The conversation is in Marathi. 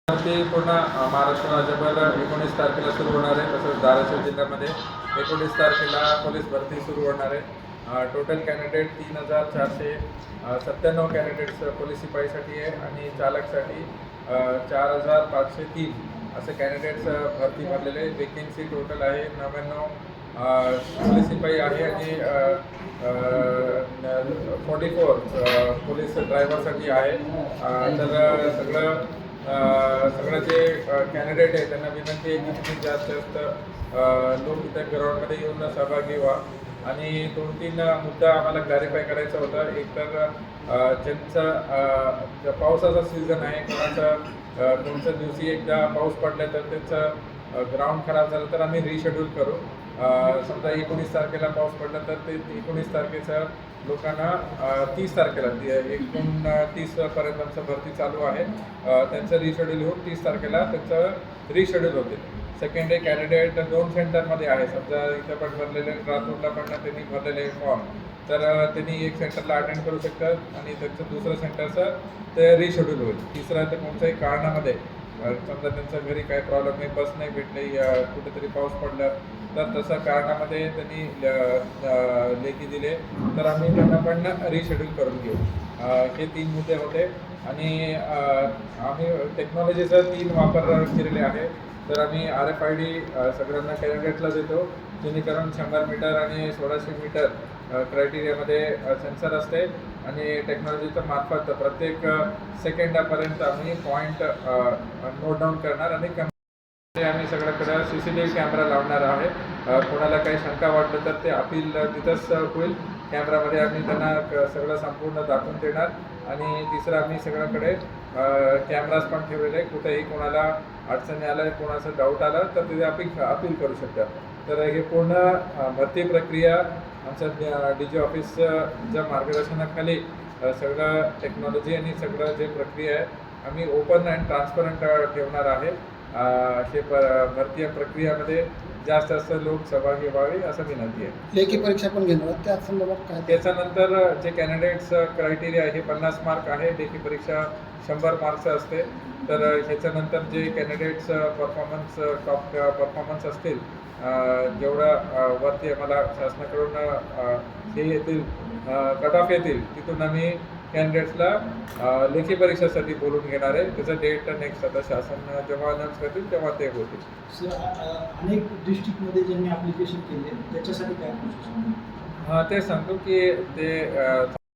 ते पूर्ण महाराष्ट्र राज्यभर 19 तारखेला सुरू होणार आहे. तसंच धाराशिव जिल्ह्यामध्ये 19 तारखेला पोलीस भरती सुरू होणार आहे. टोटल कॅन्डिडेट 3,497 कॅन्डिडेट्स पोलीस शिपाईसाठी आहे आणि चालकसाठी 4,503 असे कॅन्डिडेट्स भरती भरलेले. वेकेन्सी टोटल आहे 99 पोलीस शिपाई आहे आणि 44 पोलीस ड्रायव्हरसाठी आहे. तर सगळं जे कॅन्डिडेट आहे त्यांना विनंती आहे की तुम्ही जास्त लोक इथे ग्राउंडमध्ये येऊन सहभागी व्हा. आणि 2-3 मुद्दा आम्हाला क्लॅरिफाय करायचा होता. एक तर ज्यांचा पावसाचा सीझन आहे, कोणत्या दिवशी एकदा पाऊस पडला तर त्याचं ग्राउंड खराब झालं तर आम्ही रिशेड्यूल करू. समजा 19 तारखेला पाऊस पडला तर ते 19 तारखेचं लोकांना 30 तारखेला 29पर्यंत आमचं भरती चालू आहे. त्यांचं रिशेड्यूल होऊन 30 तारखेला त्यांचं रिशेड्यूल होते. सेकंड डे कॅन्डिडेट 2 सेंटरमध्ये आहे. समजा इथं पण भरलेले राजूरला पण त्यांनी भरलेले फॉर्म, तर त्यांनी एक सेंटरला अटेंड करू शकतात आणि त्यांचं दुसरं सेंटरचं ते रिशेड्यूल होईल. तिसरं ते कोणत्याही कारणामध्ये समजा त्यांच्या घरी काही प्रॉब्लेम नाही, बस नाही भेटली, कुठेतरी पाऊस पडला तर तसं कारणामध्ये त्यांनी लेखी दिले तर आम्ही त्यांना पण रिशेड्यूल करून घेऊ. हे 3 मुद्दे होते. आणि आम्ही टेक्नॉलॉजीचा 3 वापर केलेले आहे. तर आम्ही RFID सगळ्यांना कॅन्डिडेटला देतो, जेणेकरून 100 मीटर आणि 1600 मीटर क्रायटेरियामध्ये सेन्सर असते आणि टेक्नॉलॉजीच्या मार्फत प्रत्येक सेकंदापर्यंत आम्ही पॉईंट नोट डाऊन करणार आणि आम्ही सगळ्याकडे CCTV कॅमेरा लावणार आहे. कोणाला काही शंका वाटलं तर ते अपील तिथंच होईल. कॅमेरामध्ये आम्ही त्यांना सगळं संपूर्ण दाखवून देणार. आणि तिसरं आम्ही सगळ्याकडे कॅमेराज पण ठेवलेले आहे. कुठेही कोणाला अडचणी आल्या, कोणाचं डाऊट आलं तर ते अपील करू शकतात. तर हे पूर्ण भरती प्रक्रिया आमच्या DG ऑफिसच्या मार्गदर्शनाखाली सगळं टेक्नॉलॉजी आणि सगळं जे प्रक्रिया आहे आम्ही ओपन अँड ट्रान्सपरंट ठेवणार आहे. हे भरती प्रक्रियामध्ये जास्त लोक सहभागी व्हावे असं विनंती आहे. लेखी परीक्षा पण घेणार त्या संदर्भात काय? त्याच्यानंतर जे कॅन्डिडेट्स क्रायटेरिया आहे 50 मार्क आहे. लेखी परीक्षा 100 मार्क्सचं असते. तर ह्याच्यानंतर जे कॅन्डिडेट्स टॉप परफॉर्मन्स असतील, जेवढं वरती आम्हाला शासनाकडून हे येतील, कट ऑफ येतील, तिथून आम्ही कॅन्डिडेट्सला लेखी परीक्षेसाठी बोलून घेणार आहे. त्याचं डेट नेक्स्ट आता शासन जेव्हा अनाऊन्स करतील तेव्हा ते होतील. सर, अनेक डिस्ट्रिक्टमध्ये ज्यांनी ॲप्लिकेशन केले त्याच्यासाठी काय प्रोसेस? ते सांगतो की ते